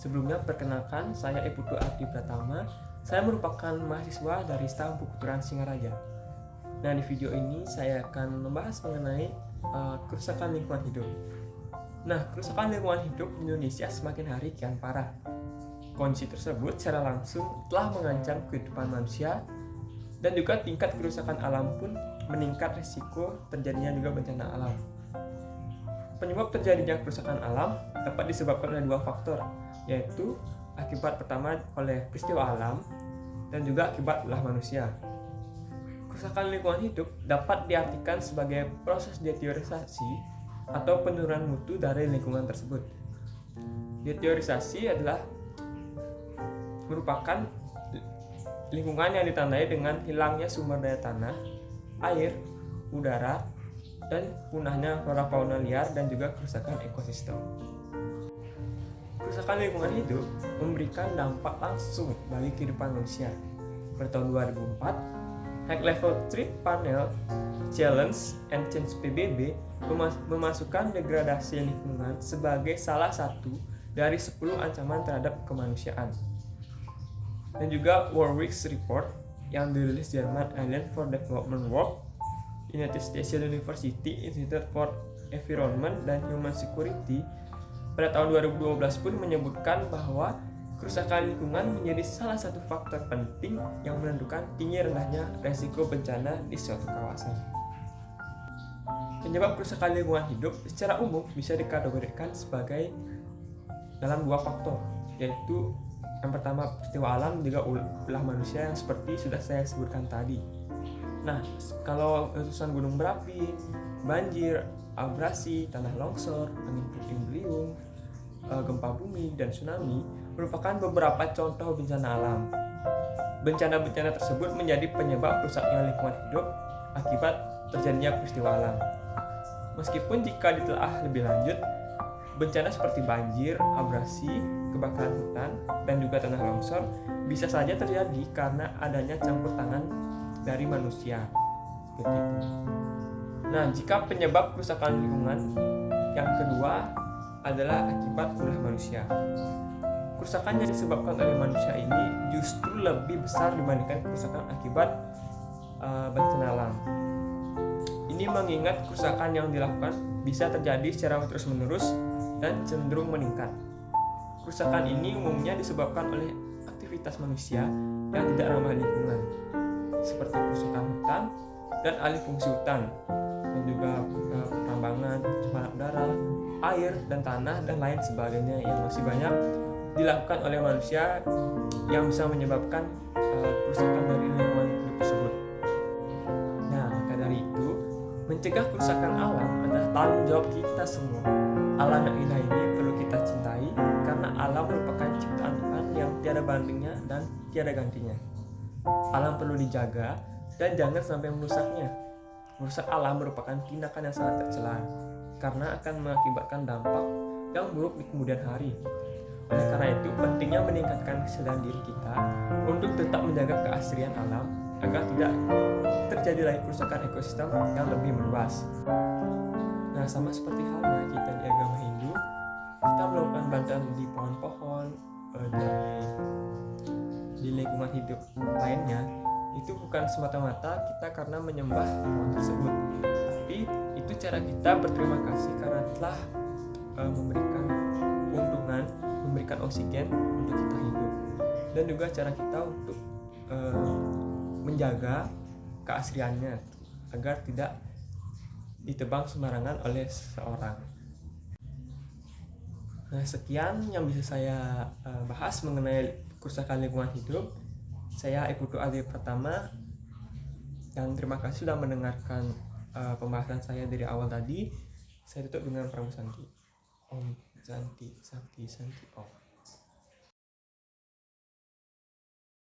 Sebelumnya perkenalkan, saya Iputu Ardi Pratama. Saya merupakan mahasiswa dari STAM Pukuturan Singaraja. Nah, di video ini saya akan membahas mengenai kerusakan lingkungan hidup. Nah, kerusakan lingkungan hidup di Indonesia semakin hari kian parah. Kondisi tersebut secara langsung telah mengancam kehidupan manusia dan juga tingkat kerusakan alam pun meningkat risiko terjadinya juga bencana alam. Penyebab terjadinya kerusakan alam dapat disebabkan oleh dua faktor, yaitu akibat pertama oleh peristiwa alam dan juga akibat ulah manusia. Kerusakan lingkungan hidup dapat diartikan sebagai proses deteriorisasi atau penurunan mutu dari lingkungan tersebut. Deteriorisasi adalah merupakan lingkungan yang ditandai dengan hilangnya sumber daya tanah, air, udara, dan punahnya flora fauna liar dan juga kerusakan ekosistem. Kerusakan lingkungan hidup memberikan dampak langsung bagi kehidupan manusia. Pada tahun 2004, High Level Threat Panel Challenge and Change PBB memasukkan degradasi lingkungan sebagai salah satu dari 10 ancaman terhadap kemanusiaan. Dan juga Warwick's Report yang dirilis Jerman Alliance for Development Work, United States University Institute for Environment and Human Security pada tahun 2012 pun menyebutkan bahwa kerusakan lingkungan menjadi salah satu faktor penting yang menentukan tinggi rendahnya resiko bencana di suatu kawasan. Penyebab kerusakan lingkungan hidup secara umum bisa dikategorikan sebagai dalam dua faktor, yaitu yang pertama peristiwa alam juga ulah manusia yang seperti sudah saya sebutkan tadi. Nah, kalau letusan gunung berapi, banjir, abrasi, tanah longsor, angin puting beliung, gempa bumi, dan tsunami merupakan beberapa contoh bencana alam. Bencana-bencana tersebut menjadi penyebab rusaknya lingkungan hidup akibat terjadinya peristiwa alam. Meskipun jika ditelaah lebih lanjut, bencana seperti banjir, abrasi, kebakaran hutan, dan juga tanah longsor bisa saja terjadi karena adanya campur tangan dari manusia. Begitu. Nah, jika penyebab kerusakan lingkungan yang kedua adalah akibat ulah manusia. Kerusakan yang disebabkan oleh manusia ini justru lebih besar dibandingkan kerusakan akibat bencana alam. Ini mengingat kerusakan yang dilakukan bisa terjadi secara terus-menerus dan cenderung meningkat. Kerusakan ini umumnya disebabkan oleh aktivitas manusia yang tidak ramah lingkungan, seperti kerusakan hutan dan alih fungsi hutan, dan juga pertambangan, pencemaran udara, air dan tanah, dan lain sebagainya yang masih banyak dilakukan oleh manusia yang bisa menyebabkan kerusakan dari lingkungan hidup tersebut. Nah, maka dari itu, mencegah kerusakan alam adalah tanggung jawab kita semua. Alam yang indah ini perlu kita cintai karena alam merupakan ciptaan Tuhan yang tiada bandingnya dan tiada gantinya. Alam perlu dijaga dan jangan sampai merusaknya. Merusak alam merupakan tindakan yang sangat tercela karena akan mengakibatkan dampak yang buruk di kemudian hari. Oleh karena itu, pentingnya meningkatkan kesadaran diri kita untuk tetap menjaga keasrian alam agar tidak terjadi lagi kerusakan ekosistem yang lebih meluas. Nah, sama seperti halnya kita di agama Hindu, kita melakukan bantuan di pohon-pohon, di lingkungan hidup lainnya, itu bukan semata-mata kita karena menyembah pohon tersebut, tapi itu cara kita berterima kasih karena telah memberikan keuntungan, memberikan oksigen untuk kita hidup, dan juga cara kita untuk menjaga keasriannya agar tidak ditebang sembarangan oleh seseorang. Nah, sekian yang bisa saya bahas mengenai kerusakan lingkungan hidup. Saya Iputu Ardi Pratama, dan terima kasih sudah mendengarkan pembahasan saya dari awal tadi. Saya tutup dengan Pramu Santi. Om Santi Santi Santi Om.